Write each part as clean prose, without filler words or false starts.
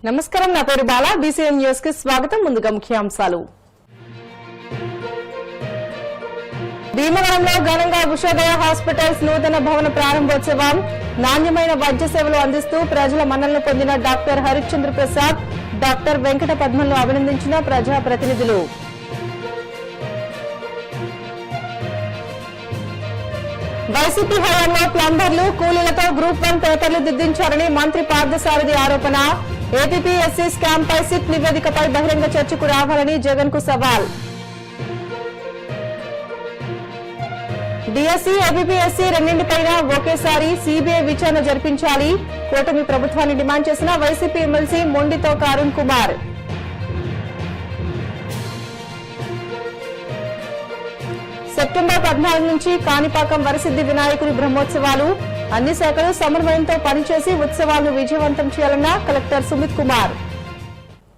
నమస్కారం, నా పేరు బాలా. బీసీఎన్ న్యూస్ కి స్వాగతం. ముందుగా ముఖ్యాంశాలు. భీమవరంలో ఘనంగా ఉషోదయ హాస్పిటల్స్ నూతన భవన ప్రారంభోత్సవం. నాణ్యమైన వైద్య సేవలు అందిస్తూ ప్రజల మన్ననలు పొందిన డాక్టర్ హరిశ్చంద్ర ప్రసాద్, డాక్టర్ వెంకట పద్మలను అభినందించిన ప్రజాప్రతినిధులు. వైసీపీ హయాంలో ప్లంబర్లు, కూలీలతో గ్రూప్ 1 పేపర్లు దిద్దించారని మంత్రి పార్థసారథి ఆరోపణ. ఏపీఎస్సీ స్కామ్ పై సిట్ నివేదికపై బహిరంగ చర్చకు రావాలని జగన్ కు సవాల్. డిఎస్సీ, ఏపీఎస్సీ రెండింటిపైన ఒకేసారి సీబీఐ విచారణ జరిపించాలి. కూటమి ప్రభుత్వాన్ని డిమాండ్ చేసిన YCP MLC Mondithoka Arun Kumar. September 14 నుంచి కాణిపాకం వరసిద్ది వినాయకుడి బ్రహ్మోత్సవాలు. అన్ని శాఖలు సమన్వయంతో పనిచేసి ఉత్సవాలను విజయవంతం చేయాలన్న కలెక్టర్ సుమిత్ కుమార్.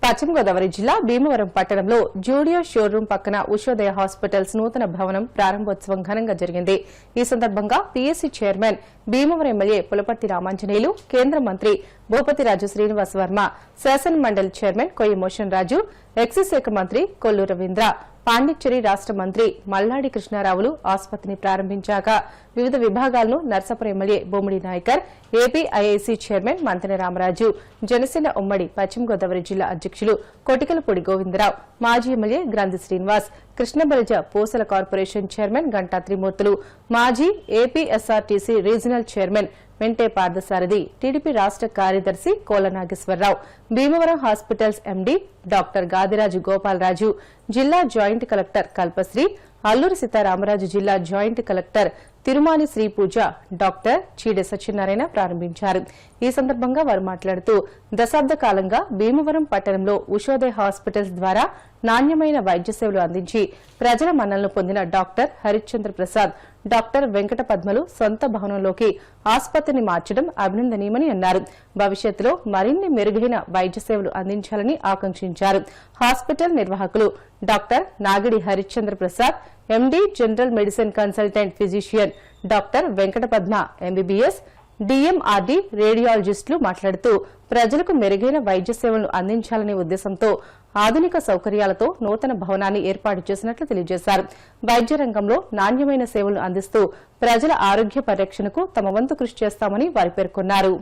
పశ్చిమ గోదావరి జిల్లా భీమవరం పట్టణంలో జూడియో షోరూం పక్కన ఉషోదయ హాస్పిటల్స్ నూతన భవనం ప్రారంభోత్సవం ఘనంగా జరిగింది. ఈ సందర్భంగా PSC chairman, Bhimavaram MLA Pulaparthi Ramanjaneyulu, కేంద్ర మంత్రి భూపతిరాజు శ్రీనివాస్ వర్మ, శాసన మండలి చైర్మన్ కొయ్య మోషన్ రాజు, ఎక్సైజ్ శాఖ మంత్రి కొల్లు రవీంద్ర, పాండిచ్చేరి రాష్ట మంత్రి మల్లాడి కృష్ణారావులు ఆసుపత్రిని ప్రారంభించాక వివిధ విభాగాలను నర్సాపురం ఎమ్మెల్యే బొమ్మిడి నాయకర్, ఏపీఐఐసీ చైర్మన్ మంతెన రామరాజు, జనసేన ఉమ్మడి పశ్చిమ గోదావరి జిల్లా అధ్యకులు కొటికలపూడి గోవిందరావు, మాజీ ఎమ్మెల్యే గ్రంథి శ్రీనివాస్, కృష్ణబలిజ పూసల కార్పొరేషన్ చైర్మన్ గంటా త్రిమూర్తులు, మాజీ ఏపీఎస్ఆర్టీసీ రీజనల్ చైర్మన్ వెంటే పార్థసారథి, టీడీపీ రాష్ట కార్యదర్శి Kola Nageswararao, Bhimavaram hospitals MD doctor Gadiraju Gopalaraju, జిల్లా జాయింట్ కలెక్టర్ కల్పశ్రీ, అల్లూరి సీతారామరాజు జిల్లా joint collector Thirumani Sripooja, doctor Cheede Satyanarayana ప్రారంభించారు. ఈ సందర్భంగా వారు మాట్లాడుతూ దశాబ్ద కాలంగా భీమవరం పట్టణంలో ఉషోదయ హాస్పిటల్స్ ద్వారా నాణ్యమైన వైద్య సేవలు అందించి ప్రజల మన్ననలు పొందిన డాక్టర్ హరిశ్చంద్ర ప్రసాద్, డాక్టర్ వెంకట పద్మలు సొంత భవనంలోకి ఆసుపత్రిని మార్చడం అభినందనీయమని అన్నారు. భవిష్యత్తులో మరిన్ని మెరుగైన వైద్య సేవలు అందించాలని ఆకాంక్షించారు. హాస్పిటల్ నిర్వాహకులు doctor Nagidi Harishchandra Prasad, MD general medicine consultant physician doctor Venkata Padma MBBS, DMRD రేడియాలజిస్టులు మాట్లాడుతూ ప్రజలకు మెరుగైన వైద్య సేవలను అందించాలనే ఉద్దేశంతో ఆధునిక సౌకర్యాలతో నూతన భవనాన్ని ఏర్పాటు చేసినట్లు తెలియజేశారు. వైద్య రంగంలో నాణ్యమైన సేవలను అందిస్తూ ప్రజల ఆరోగ్య పరిరక్షణకు తమ వంతు కృషి చేస్తామని వారు పేర్కొన్నారు.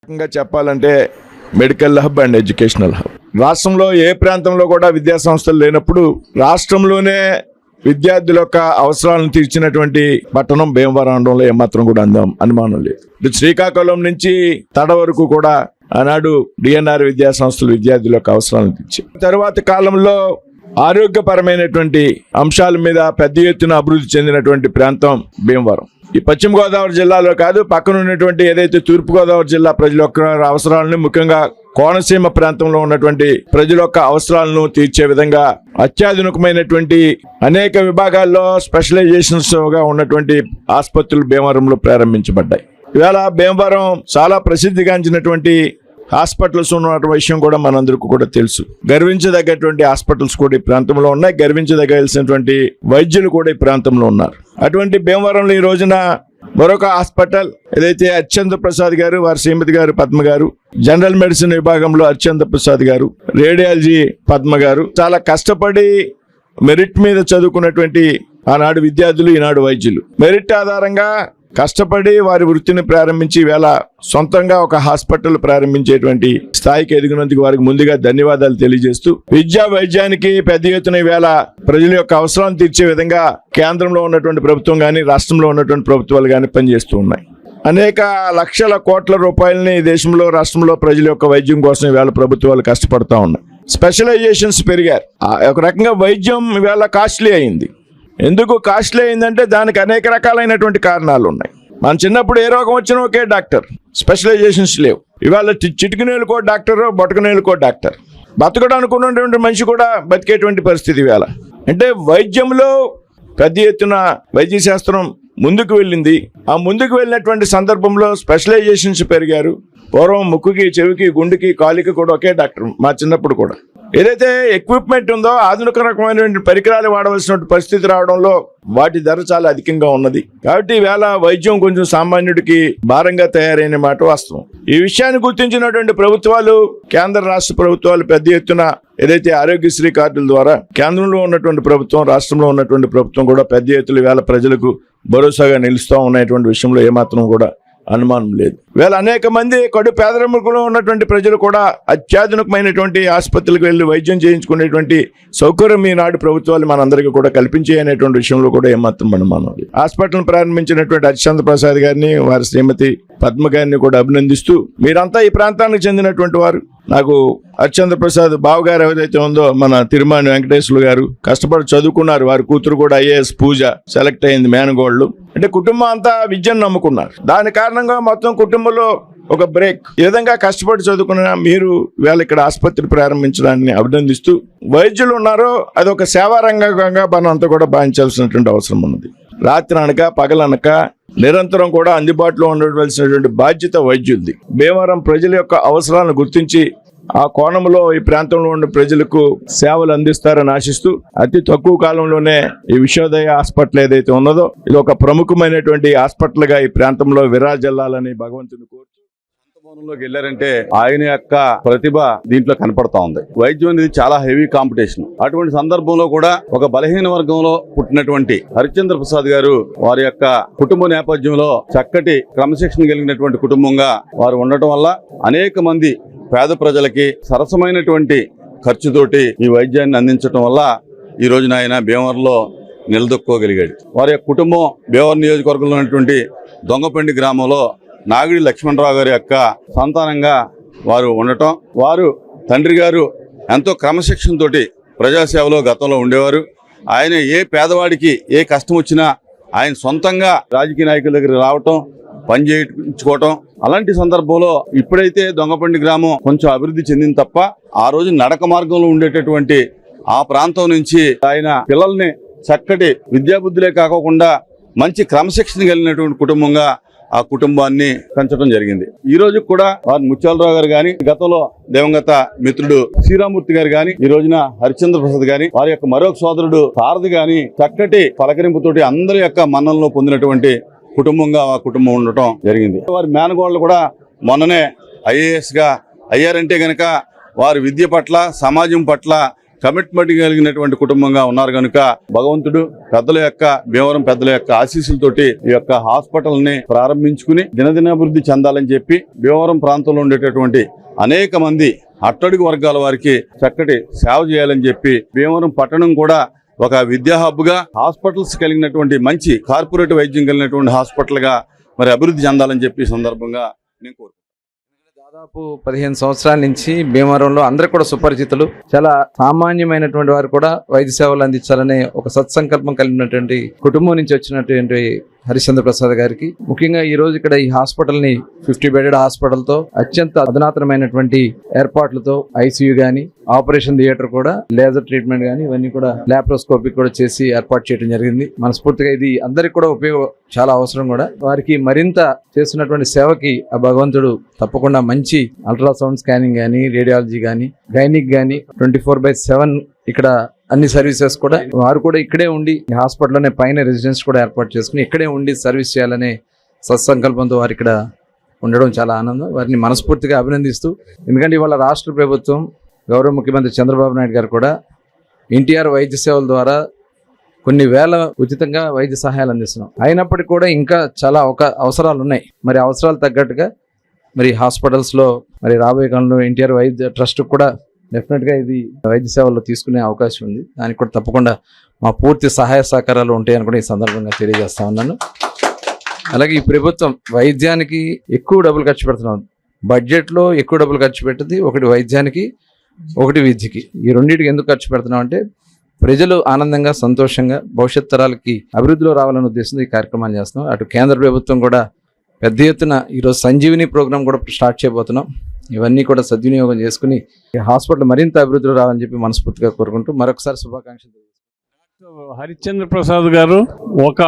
చెప్పాలంటే medical hub and educational hub. రాష్ట్రంలో ఏ ప్రాంతంలో కూడా విద్యా సంస్థలు లేనప్పుడు రాష్ట్రంలోనే విద్యార్థుల యొక్క అవసరాలను తీర్చినటువంటి పట్టణం భీమవరం అనడంలో ఏమాత్రం కూడా అనుమానం లేదు. శ్రీకాకుళం నుంచి తడ వరకు కూడా ఆనాడు డిఎన్ఆర్ విద్యా సంస్థలు విద్యార్థుల యొక్క అవసరాలను తీర్చి తరువాత కాలంలో ఆరోగ్యపరమైనటువంటి అంశాల మీద పెద్ద ఎత్తున అభివృద్ధి చెందినటువంటి ప్రాంతం భీమవరం. ఈ పశ్చిమ గోదావరి జిల్లాలో కాదు, పక్కన ఉన్నటువంటి ఏదైతే తూర్పు గోదావరి జిల్లా ప్రజల యొక్క అవసరాలను, ముఖ్యంగా కోనసీమ ప్రాంతంలో ఉన్నటువంటి ప్రజల యొక్క అవసరాలను తీర్చే విధంగా అత్యాధునికమైనటువంటి అనేక విభాగాల్లో స్పెషలైజేషన్స్ గా ఉన్నటువంటి ఆసుపత్రులు భీమవరంలో ప్రారంభించబడ్డాయి. ఇవాళ భీమవరం చాలా ప్రసిద్ధిగాంచినటువంటి హాస్పిటల్స్ ఉన్న విషయం కూడా మనందరికీ కూడా తెలుసు. గర్వించదగ్గటువంటి హాస్పిటల్స్ కూడా ఈ ప్రాంతంలో ఉన్నాయి. గర్వించదగాల్సినటువంటి వైద్యులు కూడా ఈ ప్రాంతంలో ఉన్నారు. అటువంటి భీమవరంలో ఈ రోజున మరొక హాస్పిటల్ ఏదైతే అర్చంద్ర ప్రసాద్ గారు, వారి శ్రీమతి గారు పద్మ గారు, జనరల్ మెడిసిన్ విభాగంలో అర్చంద్ర ప్రసాద్ గారు, రేడియాలజీ పద్మ గారు, చాలా కష్టపడి మెరిట్ మీద చదువుకున్నటువంటి ఆనాడు విద్యార్థులు, ఈనాడు వైద్యులు. మెరిట్ ఆధారంగా కష్టపడి వారి వృత్తిని ప్రారంభించి వేళ సొంతంగా ఒక హాస్పిటల్ ప్రారంభించేటువంటి స్థాయికి ఎదిగినందుకు వారికి ముందుగా ధన్యవాదాలు తెలియజేస్తూ, విద్యా వైద్యానికి పెద్ద ఎత్తున వేళ ప్రజల యొక్క అవసరాలను తీర్చే విధంగా కేంద్రంలో ఉన్నటువంటి ప్రభుత్వం కానీ, రాష్ట్రంలో ఉన్నటువంటి ప్రభుత్వాలు కానీ పనిచేస్తూ ఉన్నాయి. అనేక లక్షల కోట్ల రూపాయలని దేశంలో, రాష్ట్రంలో ప్రజల యొక్క వైద్యం కోసం ఇవాళ ప్రభుత్వాలు కష్టపడతా ఉన్నాయి. స్పెషలైజేషన్స్ పెరిగారు. ఒక రకంగా వైద్యం ఇవాళ కాస్ట్లీ అయింది. ఎందుకు కాస్ట్లీ అయిందంటే దానికి అనేక రకాలైనటువంటి కారణాలు ఉన్నాయి. మన చిన్నప్పుడు ఏ రోగం వచ్చినా ఒకే డాక్టర్, స్పెషలైజేషన్స్ లేవు. ఇవాళ చిటికినేలుకో డాక్టర్, బొటకనేలుకో డాక్టర్. బతకడానికి ఉన్నటువంటి మనిషి కూడా బతికేటువంటి పరిస్థితి ఇవాళ. అంటే వైద్యంలో పెద్ద ఎత్తున వైద్య శాస్త్రం ముందుకు వెళ్ళింది. ఆ ముందుకు వెళ్ళినటువంటి సందర్భంలో స్పెషలైజేషన్స్ పెరిగారు. పూర్వం ముక్కుకి, చెవికి, గుండెకి, కాలికి కూడా ఒకే డాక్టర్. మా చిన్నప్పుడు కూడా ఏదైతే ఎక్విప్మెంట్ ఉందో, ఆధునిక రకమైనటువంటి పరికరాలు వాడవలసిన పరిస్థితి రావడంలో వాటి ధర చాలా అధికంగా ఉన్నది. కాబట్టి ఈవేళ వైద్యం కొంచెం సామాన్యుడికి భారంగా తయారైన మాట వాస్తవం. ఈ విషయాన్ని గుర్తించినటువంటి ప్రభుత్వాలు, కేంద్ర రాష్ట్ర ప్రభుత్వాలు పెద్ద ఎత్తున ఏదైతే ఆరోగ్యశ్రీ కార్డుల ద్వారా కేంద్రంలో ఉన్నటువంటి ప్రభుత్వం, రాష్ట్రంలో ఉన్నటువంటి ప్రభుత్వం కూడా పెద్ద ఎత్తున ఈవేళ ప్రజలకు భరోసాగా నిలుస్తూ ఉన్నటువంటి విషయంలో ఏమాత్రం కూడా అనుమానం లేదు. వీళ్ళ అనేక మంది కడు పేదరికంలో ఉన్నటువంటి ప్రజలు కూడా అత్యాధునికమైనటువంటి ఆసుపత్రులకు వెళ్ళి వైద్యం చేయించుకునేటువంటి సౌకర్యం ఈనాడు ప్రభుత్వాలు మనందరికీ కూడా కల్పించే అనేటువంటి విషయంలో కూడా ఏమాత్రం అనుమానం లేదు. హాస్పిటల్ ప్రారంభించినటువంటి అర్చంద్ర ప్రసాద్ గారిని, వారి శ్రీమతి పద్మ గారిని కూడా అభినందిస్తూ, మీరంతా ఈ ప్రాంతానికి చెందినటువంటి వారు. నాకు అర్చంద్ర ప్రసాద్ బావగారు ఏదైతే ఉందో, మన తిరుమాని వెంకటేశ్వరు గారు కష్టపడి చదువుకున్నారు. వారి కూతురు కూడా ఐఏఎస్ పూజ సెలెక్ట్ అయింది, మేనగోళ్ళు. అంటే కుటుంబం అంతా విద్యను నమ్ముకున్నారు. దాని కారణంగా మొత్తం కుటుంబంలో ఒక బ్రేక్. ఈ విధంగా కష్టపడి చదువుకున్న మీరు వేళ ఇక్కడ ఆసుపత్రి ప్రారంభించడాన్ని అభినందిస్తూ, వైద్యులు ఉన్నారో అది ఒక సేవా రంగంగా మనం అంతా కూడా భావించాల్సినటువంటి అవసరం ఉన్నది. రాత్రి అనక పగలనక నిరంతరం కూడా అందుబాటులో ఉండవలసినటువంటి బాధ్యత వైద్యులది. భీమవరం ప్రజల యొక్క అవసరాలను గుర్తించి ఆ కోణంలో ఈ ప్రాంతంలో ఉన్న ప్రజలకు సేవలు అందిస్తారని ఆశిస్తూ, అతి తక్కువ కాలంలోనే ఈ విశ్వోదయ హాస్పిటల్ ఏదైతే ఉన్నదో ఇది ఒక ప్రముఖమైనటువంటి హాస్పిటల్ గా ఈ ప్రాంతంలో విరాజిల్లాలని భగవంతుని కోరుతూ, లోకి వెళ్ళారంటే ఆయన యొక్క ప్రతిభ దీంట్లో కనపడతా ఉంది. వైద్యం అనేది చాలా హెవీ కాంపిటీషన్. అటువంటి సందర్భంలో కూడా ఒక బలహీన వర్గంలో పుట్టినటువంటి హరిశ్చంద్ర ప్రసాద్ గారు వారి యొక్క కుటుంబ నేపథ్యంలో చక్కటి క్రమశిక్షణ కలిగినటువంటి కుటుంబంగా వారు ఉండటం వల్ల అనేక మంది పేద ప్రజలకి సరసమైనటువంటి ఖర్చుతోటి ఈ వైద్యాన్ని అందించడం వల్ల ఈ రోజున ఆయన భీమవరంలో నిలదొక్కోగలిగాడు. వారి యొక్క కుటుంబం భీమవరం నియోజకవర్గంలో ఉన్నటువంటి దొంగపండి గ్రామంలో నాగిడి లక్ష్మణరావు గారి యొక్క సంతానంగా వారు ఉండటం, వారు తండ్రి గారు ఎంతో క్రమశిక్షణతోటి ప్రజాసేవలో గతంలో ఉండేవారు. ఆయన ఏ పేదవాడికి ఏ కష్టం వచ్చినా ఆయన సొంతంగా రాజకీయ నాయకుల దగ్గర రావటం, పని చేయించుకోవటం. అలాంటి సందర్భంలో ఇప్పుడైతే దొంగపండి గ్రామం కొంచెం అభివృద్ధి చెందింది తప్ప, ఆ రోజు నడక మార్గంలో ఉండేటటువంటి ఆ ప్రాంతం నుంచి ఆయన పిల్లల్ని చక్కటి విద్యాబుద్ధులే కాకుండా మంచి క్రమశిక్షణ కలిగినటువంటి కుటుంబంగా ఆ కుటుంబాన్ని పెంచడం జరిగింది. ఈ రోజు కూడా వారు ముత్యాలరావు గారు గాని, గతంలో దివంగత మిత్రుడు శ్రీరామూర్తి గారు గాని, ఈ రోజున హరిశ్చంద్ర ప్రసాద్ గాని, వారి యొక్క మరొక సోదరుడు సారథి గాని చక్కటి పలకరింపుతోటి అందరి యొక్క మన్ననలో పొందినటువంటి కుటుంబంగా ఆ కుటుంబం ఉండటం జరిగింది. వారి మేనగోళ్ళు కూడా మొన్ననే ఐఏఎస్ గా అయ్యారంటే గనక వారి విద్య పట్ల, సమాజం పట్ల కమిట్మెంట్ కలిగినటువంటి కుటుంబంగా ఉన్నారు కనుక భగవంతుడు పెద్దల యొక్క భీమవరం పెద్దల యొక్క ఆశీస్సులతోటి ఈ యొక్క హాస్పిటల్ ని ప్రారంభించుకుని దినదినాభివృద్ధి చెందాలని చెప్పి భీమవరం ప్రాంతంలో ఉండేటటువంటి అనేక మంది అట్టడుగు వర్గాల వారికి చక్కటి సేవ చేయాలని చెప్పి భీమవరం పట్టణం కూడా ఒక విద్యా హబ్ గా హాస్పిటల్స్ కలిగినటువంటి మంచి కార్పొరేట్ వైద్యం కలిగినటువంటి హాస్పిటల్ గా మరి అభివృద్ధి చెందాలని చెప్పి సందర్భంగా నేను కోరుకుంటున్నాను. దాదాపు 15 సంవత్సరాల నుంచి భీమవరంలో అందరూ కూడా సుపరిచితులు, చాలా సామాన్యమైనటువంటి వారు కూడా వైద్య సేవలు అందించాలనే ఒక సత్సంకల్పం కలిగినటువంటి కుటుంబం నుంచి వచ్చినటువంటి హరిశ్చంద్ర ప్రసాద్ గారికి ముఖ్యంగా ఈ రోజు ఇక్కడ ఈ హాస్పిటల్ ని 50 బెడెడ్ హాస్పిటల్ తో అత్యంత అధునాతనమైనటువంటి ఏర్పాట్లతో ఐసీయూ గానీ, ఆపరేషన్ థియేటర్ కూడా, లేజర్ ట్రీట్మెంట్ గానీ ఇవన్నీ కూడా లాప్రోస్కోపిక్ కూడా చేసి ఏర్పాటు చేయడం జరిగింది. మనస్ఫూర్తిగా ఇది అందరికి కూడా ఉపయోగం చాలా అవసరం కూడా. వారికి మరింత చేస్తున్నటువంటి సేవకి ఆ భగవంతుడు తప్పకుండా మంచి అల్ట్రాసౌండ్ స్కానింగ్ గానీ, రేడియాలజీ గానీ, గైనిక్ గానీ 24/7 ఇక్కడ అన్ని సర్వీసెస్ కూడా వారు కూడా ఇక్కడే ఉండి హాస్పిటల్లోనే పైన రెసిడెన్స్ కూడా ఏర్పాటు చేసుకుని ఇక్కడే ఉండి సర్వీస్ చేయాలనే సత్సంకల్పంతో వారు ఇక్కడ ఉండడం చాలా ఆనందం. వారిని మనస్ఫూర్తిగా అభినందిస్తూ, ఎందుకంటే ఇవాళ రాష్ట్ర ప్రభుత్వం గౌరవ ముఖ్యమంత్రి చంద్రబాబు నాయుడు గారు కూడా ఎన్టీఆర్ వైద్య సేవల ద్వారా కొన్ని వేల ఉచితంగా వైద్య సహాయాలు అందిస్తున్నాం. అయినప్పటికీ కూడా ఇంకా చాలా అవసరాలు ఉన్నాయి. మరి అవసరాలు తగ్గట్టుగా మరి హాస్పిటల్స్లో మరి రాబోయే కాలంలో ఎన్టీఆర్ వైద్య ట్రస్ట్ కూడా డెఫినెట్గా ఇది వైద్య సేవల్లో తీసుకునే అవకాశం ఉంది. దానికి కూడా తప్పకుండా మా పూర్తి సహాయ సహకారాలు ఉంటాయని కూడా ఈ సందర్భంగా తెలియజేస్తా ఉన్నాను. అలాగే ఈ ప్రభుత్వం వైద్యానికి ఎక్కువ డబ్బులు ఖర్చు పెడుతున్నాం. బడ్జెట్లో ఎక్కువ డబ్బులు ఖర్చు పెట్టింది ఒకటి వైద్యానికి, ఒకటి విద్యకి. ఈ రెండింటికి ఎందుకు ఖర్చు పెడుతున్నాం అంటే ప్రజలు ఆనందంగా, సంతోషంగా భవిష్యత్ తరాలకి అభివృద్ధిలో రావాలనే ఉద్దేశంతో ఈ కార్యక్రమాలు చేస్తున్నాం. అటు కేంద్ర ప్రభుత్వం కూడా పెద్ద ఎత్తున ఈరోజు సంజీవిని ప్రోగ్రాం కూడా స్టార్ట్ చేయబోతున్నాం. ఇవన్నీ కూడా సద్వినియోగం చేసుకుని హాస్పిటల్ మరింత అభివృద్ధిలో రావాలని చెప్పి మనస్ఫూర్తిగా కోరుకుంటూ మరొకసారి శుభాకాంక్షలు. హరిశ్చంద్ర ప్రసాద్ గారు ఒక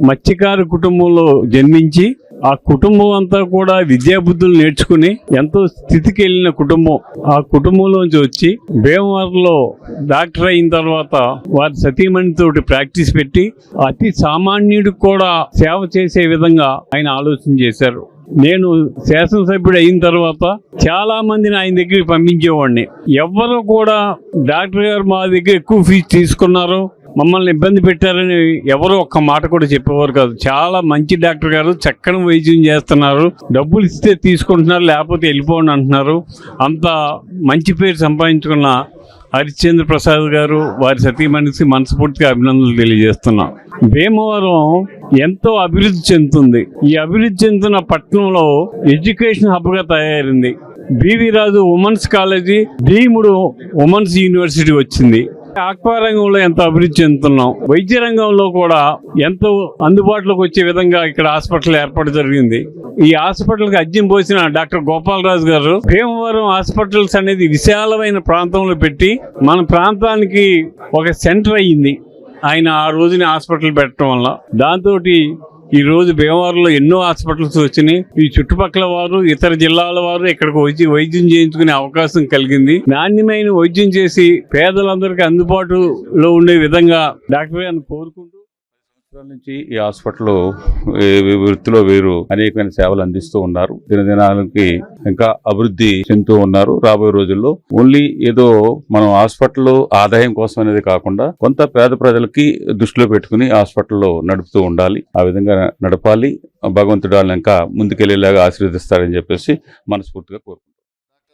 మత్స్యకారు కుటుంబంలో జన్మించి ఆ కుటుంబం అంతా కూడా విద్యాబుద్ధులు నేర్చుకుని ఎంతో స్థితికి వెళ్ళిన కుటుంబం. ఆ కుటుంబంలోంచి వచ్చి భీమవరంలో డాక్టర్ అయిన తర్వాత వారి సతీమణితోటి ప్రాక్టీస్ పెట్టి అతి సామాన్యుడికి కూడా సేవ చేసే విధంగా ఆయన ఆలోచన చేశారు. నేను శాసనసభ్యుడు అయిన తర్వాత చాలా మందిని ఆయన దగ్గరికి పంపించేవాడిని. ఎవ్వరూ కూడా డాక్టర్ గారు మా దగ్గర ఎక్కువ ఫీజు తీసుకున్నారు, మమ్మల్ని ఇబ్బంది పెట్టారని ఎవరో ఒక్క మాట కూడా చెప్పేవారు కాదు. చాలా మంచి డాక్టర్ గారు, చక్కని వైద్యం చేస్తున్నారు, డబ్బులు ఇస్తే తీసుకుంటున్నారు, లేకపోతే వెళ్ళిపోండి అంటున్నారు. అంత మంచి పేరు సంపాదించుకున్న హరిశ్చంద్ర ప్రసాద్ గారు, వారి సతీమణికి మనస్ఫూర్తిగా అభినందనలు తెలియజేస్తున్నాం. భీమవరం ఎంతో అభివృద్ధి చెందుతుంది. ఈ అభివృద్ధి చెందుతున్న పట్టణంలో ఎడ్యుకేషన్ హబ్గా తయారైంది. బివి రాజు ఉమెన్స్ కాలేజీ, భీముడు ఉమెన్స్ యూనివర్సిటీ వచ్చింది. ఆక్వా రంగంలో ఎంతో అభివృద్ధి చెందుతున్నాం. వైద్య రంగంలో కూడా ఎంతో అందుబాటులోకి వచ్చే విధంగా ఇక్కడ హాస్పిటల్ ఏర్పాటు జరిగింది. ఈ హాస్పిటల్కి అజ్యం పోసిన డాక్టర్ గోపాలరాజు గారు భీమవరం హాస్పిటల్స్ అనేది విశాలమైన ప్రాంతంలో పెట్టి మన ప్రాంతానికి ఒక సెంటర్ అయ్యింది ఆయన ఆ రోజుని హాస్పిటల్ పెట్టడం వల్ల. దాంతో ఈ రోజు భీమవరంలో ఎన్నో హాస్పిటల్స్ వచ్చినాయి. ఈ చుట్టుపక్కల వారు, ఇతర జిల్లాల వారు ఇక్కడికి వచ్చి వైద్యం చేయించుకునే అవకాశం కలిగింది. నాణ్యమైన వైద్యం చేసి పేదలందరికీ అందుబాటులో ఉండే విధంగా డాక్టర్ గారిని కోరుకుంటూ నుంచి ఈ హాస్పిటల్ వృత్తిలో వీరు అనేకమైన సేవలు అందిస్తూ ఉన్నారు. దినదినాలకి ఇంకా అభివృద్ధి చెందుతూ ఉన్నారు. రాబోయే రోజుల్లో ఓన్లీ ఏదో మనం హాస్పిటల్ ఆదాయం కోసం అనేది కాకుండా కొంత పేద ప్రజలకి దృష్టిలో పెట్టుకుని హాస్పిటల్లో నడుపుతూ ఉండాలి. ఆ విధంగా నడపాలి. భగవంతుడు వాళ్ళని ఇంకా ముందుకెళ్లేలాగా ఆశీర్వదిస్తారని చెప్పేసి మనస్ఫూర్తిగా కోరుకుంటున్నాను.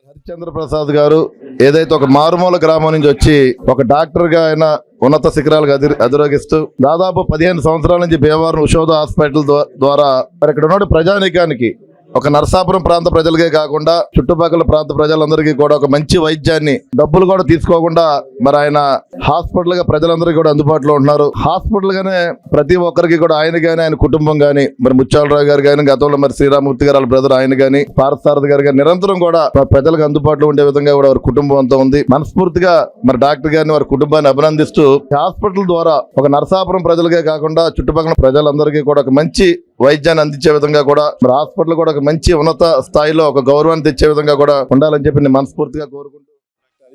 హరిశ్చంద్ర ప్రసాద్ గారు ఏదైతే ఒక మారుమూల గ్రామం నుంచి వచ్చి ఒక డాక్టర్ గా ఆయన ఉన్నత శిఖరాలకు అధిరోగిస్తూ దాదాపు 15 సంవత్సరాల నుంచి భీమవరం ఉషోద హాస్పిటల్ ద్వారా మరి ఇక్కడ ఉన్న ప్రజానీకానికి, ఒక నరసాపురం ప్రాంత ప్రజలకే కాకుండా చుట్టుపక్కల ప్రాంత ప్రజలందరికీ కూడా ఒక మంచి వైద్యాన్ని డబ్బులు కూడా తీసుకోకుండా మరి ఆయన హాస్పిటల్ గా ప్రజలందరికీ కూడా అందుబాటులో ఉంటున్నారు. హాస్పిటల్ గానే ప్రతి ఒక్కరికి కూడా ఆయన గానీ, ఆయన కుటుంబం గానీ, మరి ముత్యాలరావు గారు గానీ, గతంలో మరి శ్రీరామూర్తి గారు వాళ్ళ బ్రదర్ ఆయన గానీ, పార్థసారథి గారు గానీ నిరంతరం కూడా ప్రజలకు అందుబాటులో ఉండే విధంగా కూడా వారి కుటుంబం అంతా ఉంది. మనస్ఫూర్తిగా మరి డాక్టర్ గారిని, వారి కుటుంబాన్ని అభినందిస్తూ హాస్పిటల్ ద్వారా ఒక నరసాపురం ప్రజలకే కాకుండా చుట్టుపక్కల ప్రజలందరికీ కూడా ఒక మంచి వైద్యాన్ని అందించే విధంగా కూడా మరి హాస్పిటల్ కూడా ఒక మంచి ఉన్నత స్థాయిలో ఒక గౌరవాన్ని తెచ్చే విధంగా కూడా ఉండాలని చెప్పి నేను మనస్ఫూర్తిగా కోరుకుంటూ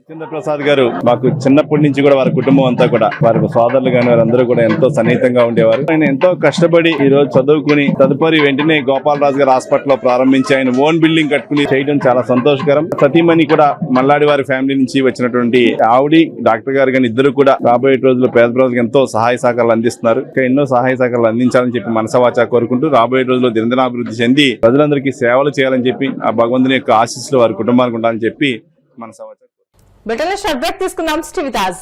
హరిచంద్ర ప్రసాద్ గారు మాకు చిన్నప్పటి నుంచి కూడా వారి కుటుంబం అంతా కూడా వారి సోదరులు కానీ వారందరూ కూడా ఎంతో సన్నిహితంగా ఉండేవారు. ఆయన ఎంతో కష్టపడి ఈ రోజు చదువుకుని తదుపరి వెంటనే గోపాలరాజు గారి హాస్పిటల్ లో ప్రారంభించి ఆయన ఓన్ బిల్డింగ్ కట్టుకుని చేయడం చాలా సంతోషకరం. సతీమణి కూడా మల్లాడి వారి ఫ్యామిలీ నుంచి వచ్చినటువంటి ఆవిడి డాక్టర్ గారు కానీ ఇద్దరు కూడా రాబోయే రోజుల్లో పేద ప్రజలకు ఎంతో సహాయ సహకారాలు అందిస్తున్నారు. ఇంకా ఎన్నో సహాయ సహకారాలు అందించాలని చెప్పి మనసవాచా కోరుకుంటూ రాబోయే రోజుల్లో దినదినాభివృద్ధి చెంది ప్రజలందరికీ సేవలు చేయాలని చెప్పి ఆ భగవంతుని యొక్క ఆశీస్సులు వారి కుటుంబానికి ఉండాలని చెప్పి మనసవాచా. బ్రిటన్ లో షార్ట్ బ్రేక్ తీసుకుందాం. Stay with us.